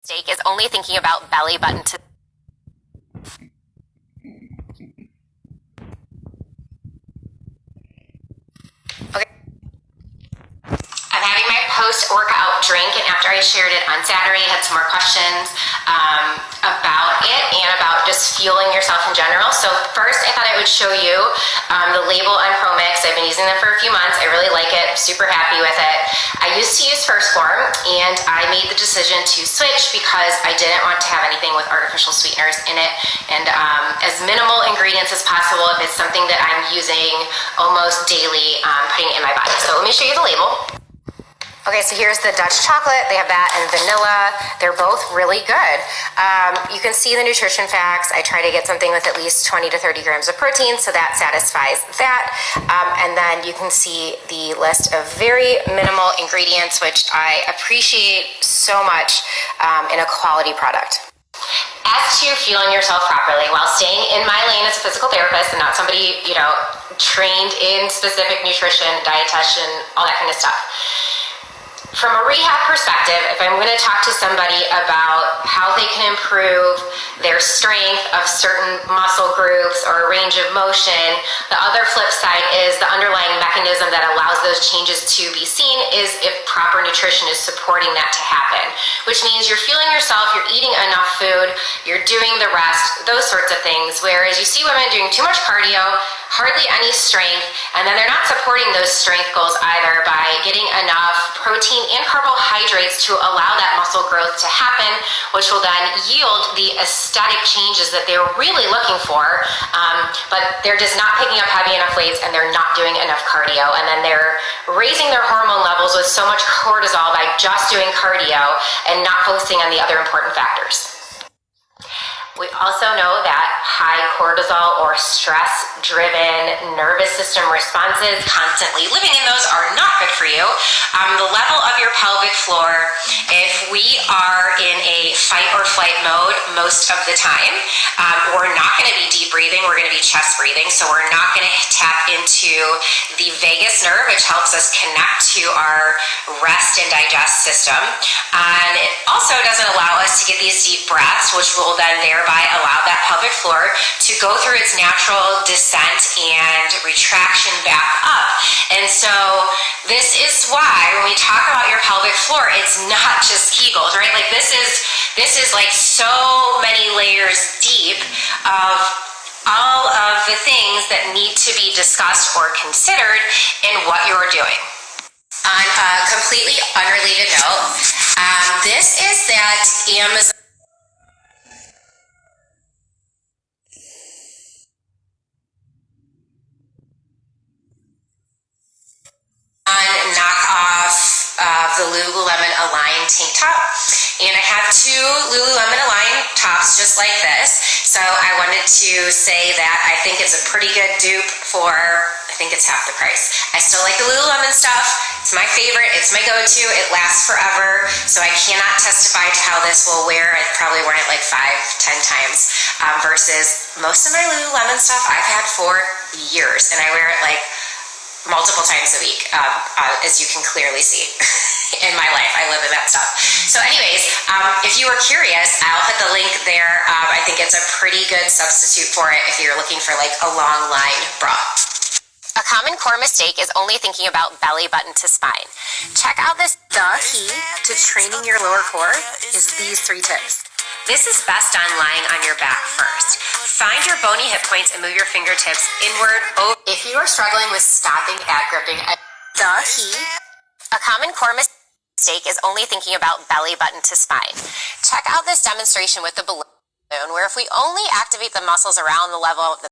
Mistake is only thinking about belly button to I'm having my post-workout drink, and after I shared it on Saturday, I had some more questions about it and about just fueling yourself in general. So first, I thought I would show you the label on ProMix. I've been using them for a few months. I really like it. Super happy with it. I used to use First Form, and I made the decision to switch because I didn't want to have anything with artificial sweeteners in it, and as minimal ingredients as possible if it's something that I'm using almost daily, putting it in my body. So let me show you the label. Okay, so here's the Dutch chocolate. They have that and vanilla. They're both really good. You can see the nutrition facts. I try to get something with at least 20 to 30 grams of protein, so that satisfies that. And then you can see the list of very minimal ingredients, which I appreciate so much in a quality product. As to fueling yourself properly while staying in my lane as a physical therapist and not somebody, trained in specific nutrition, dietitian, all that kind of stuff. From a rehab perspective, if I'm going to talk to somebody about how they can improve their strength of certain muscle groups or a range of motion, the other flip side is the underlying mechanism that allows those changes to be seen is if proper nutrition is supporting that to happen, which means you're fueling yourself, you're eating enough food, you're doing the rest, those sorts of things. Whereas you see women doing too much cardio, hardly any strength, and then they're not supporting those strength goals either by getting enough protein and carbohydrates to allow that muscle growth to happen, which will then yield the aesthetic changes that they were really looking for, but they're just not picking up heavy enough weights and they're not doing enough cardio, and then they're raising their hormone levels with so much cortisol by just doing cardio and not focusing on the other important factors. We also know that high cortisol or stress-driven nervous system responses, constantly living in those, are not good for you. The level of your pelvic floor, if we are in a fight or flight mode most of the time, we're not going to be deep breathing, we're going to be chest breathing, so we're not going to tap into the vagus nerve, which helps us connect to our rest and digest system. And it also doesn't allow us to get these deep breaths, which will then thereby allow that pelvic floor to go through its natural descent and retraction back up. And so this is why when we talk about your pelvic floor, it's not just Kegels, right? Like this is like so many layers deep of all of the things that need to be discussed or considered in what you're doing. On a completely unrelated note, this is that Amazon knockoff of the Lululemon Align tank top, and I have two Lululemon Align tops just like this, so I wanted to say that I think it's a pretty good dupe for, I think it's half the price. I still like the Lululemon stuff. It's my favorite, it's my go-to, it lasts forever, so I cannot testify to how this will wear. I've probably worn it like 5-10 times, versus most of my Lululemon stuff I've had for years, and I wear it like multiple times a week, as you can clearly see in my life. I live in that stuff. So anyways, if you were curious, I'll put the link there. I think it's a pretty good substitute for it if you're looking for like a long line bra. A common core mistake is only thinking about belly button to spine. Check out this. The key to training your lower core is these 3 tips. This is best done lying on your back first. Find your bony hip points and move your fingertips inward over. If you are struggling with stopping at gripping, the key. A common core mistake is only thinking about belly button to spine. Check out this demonstration with the balloon, where if we only activate the muscles around the level of the